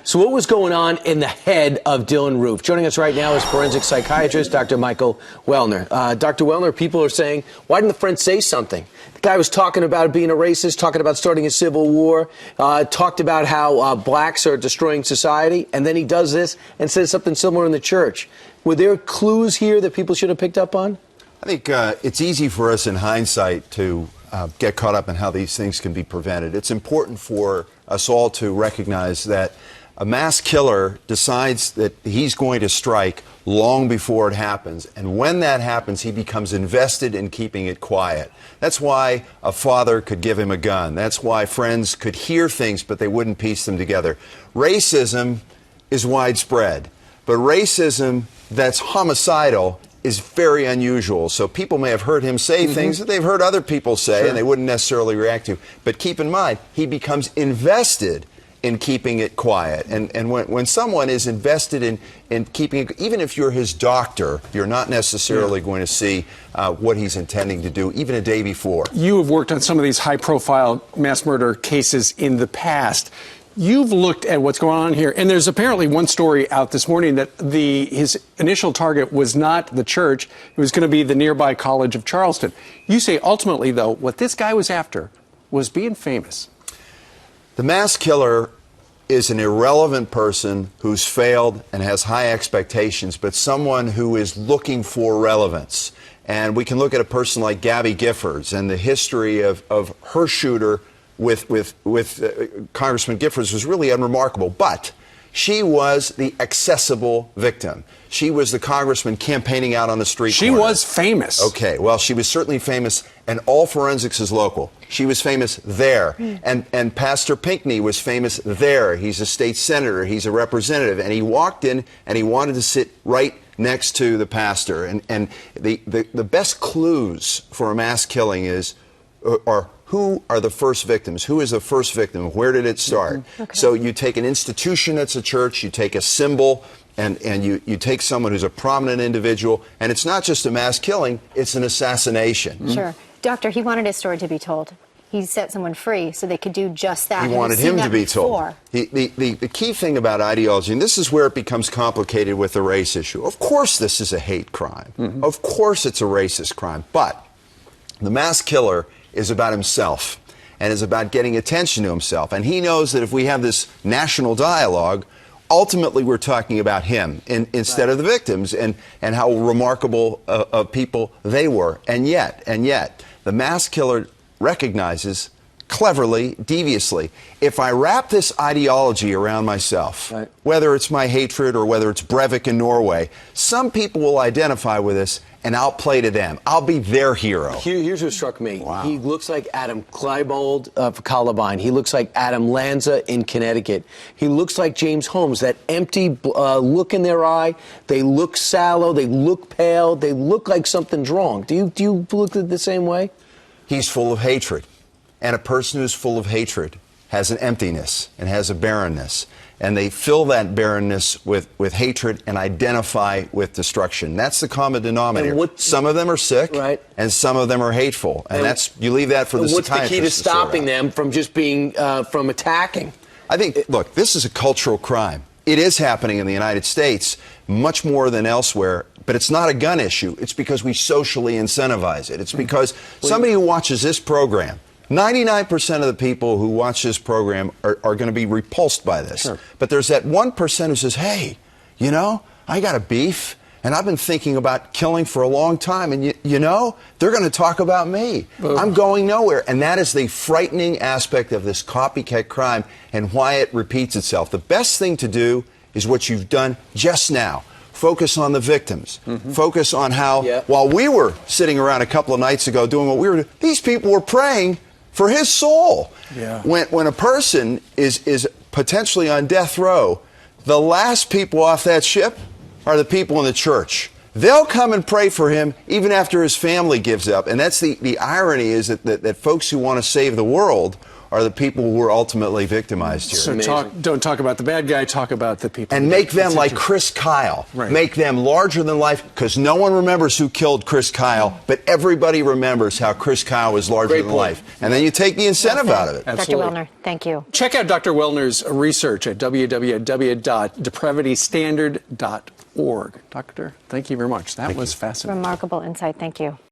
So what was going on in the head of Dylann Roof? Joining us right now is forensic psychiatrist Dr. Michael Welner. Dr. Welner, people are saying, why didn't the friend say something? The guy was talking about being a racist, talking about starting a civil war, talked about how blacks are destroying society, and then he does this and says something similar in the church. Were there clues here that people should have picked up on? I think it's easy for us in hindsight to get caught up in how these things can be prevented. It's important for us all to recognize that a mass killer decides that he's going to strike long before it happens. And when that happens, he becomes invested in keeping it quiet. That's why a father could give him a gun. That's why friends could hear things, but they wouldn't piece them together. Racism is widespread, but racism that's homicidal is very unusual. So people may have heard him say things that they've heard other people say and they wouldn't necessarily react to. But keep in mind, he becomes invested in keeping it quiet. And when someone is invested in keeping it, even if you're his doctor, you're not necessarily going to see what he's intending to do, even a day before. You have worked on some of these high-profile mass murder cases in the past. You've looked at what's going on here, and there's apparently one story out this morning that his initial target was not the church, it was going to be the nearby College of Charleston. You say ultimately, though, what this guy was after was being famous. The mass killer is an irrelevant person who's failed and has high expectations, but someone who is looking for relevance. And we can look at a person like Gabby Giffords and the history of her shooter with Congressman Giffords was really unremarkable, but she was the accessible victim. She was the congressman campaigning out on the street corner. She was famous. Okay, well, she was certainly famous, and all forensics is local. She was famous there, and Pastor Pinckney was famous there. He's a state senator, he's a representative, and he walked in and he wanted to sit right next to the pastor. And the best clues for a mass killing are who are the first victims? Who is the first victim? Where did it start? Okay. So you take an institution that's a church, you take a symbol, and you take someone who's a prominent individual, and it's not just a mass killing, it's an assassination. Sure. Doctor, he wanted his story to be told. He set someone free so they could do just that. He wanted him to be told. The key thing about ideology, and this is where it becomes complicated with the race issue, of course this is a hate crime. Of course it's a racist crime, but the mass killer is about himself and is about getting attention to himself. And he knows that if we have this national dialogue, ultimately we're talking about him instead of the victims and how remarkable of people they were. And yet, the mass killer recognizes cleverly, deviously, if I wrap this ideology around myself, whether it's my hatred or whether it's Breivik in Norway, some people will identify with this and I'll play to them. I'll be their hero. Here's what struck me. Wow. He looks like Adam Kleinbold for Columbine. He looks like Adam Lanza in Connecticut. He looks like James Holmes, that empty look in their eye. They look sallow. They look pale. They look like something's wrong. Do you look at it the same way? He's full of hatred. And a person who's full of hatred has an emptiness and has a barrenness. And they fill that barrenness with hatred and identify with destruction. That's the common denominator. Some of them are sick, and some of them are hateful. And that's, you leave that for the psychiatrist. What's the key to stopping them from just being, from attacking? I think, look, this is a cultural crime. It is happening in the United States much more than elsewhere, but it's not a gun issue. It's because we socially incentivize it. It's because somebody who watches this program, 99% of the people who watch this program are going to be repulsed by this. Sure. But there's that 1% who says, hey, you know, I got a beef, and I've been thinking about killing for a long time, and you know, they're going to talk about me. I'm going nowhere. And that is the frightening aspect of this copycat crime and why it repeats itself. The best thing to do is what you've done just now. Focus on the victims. Focus on how, while we were sitting around a couple of nights ago doing what we were doing, these people were praying for his soul. When a person is potentially on death row, the last people off that ship are the people in the church. They'll come and pray for him even after his family gives up. And that's the irony is that folks who want to save the world are the people who were ultimately victimized here. So don't talk about the bad guy, talk about the people. And make them like Chris Kyle. Right. Make them larger than life, because no one remembers who killed Chris Kyle, but everybody remembers how Chris Kyle was larger than life. And then you take the incentive out of it. Absolutely. Dr. Welner, thank you. Check out Dr. Welner's research at www.depravitystandard.org. Doctor, thank you very much. That was fascinating. Remarkable insight. Thank you.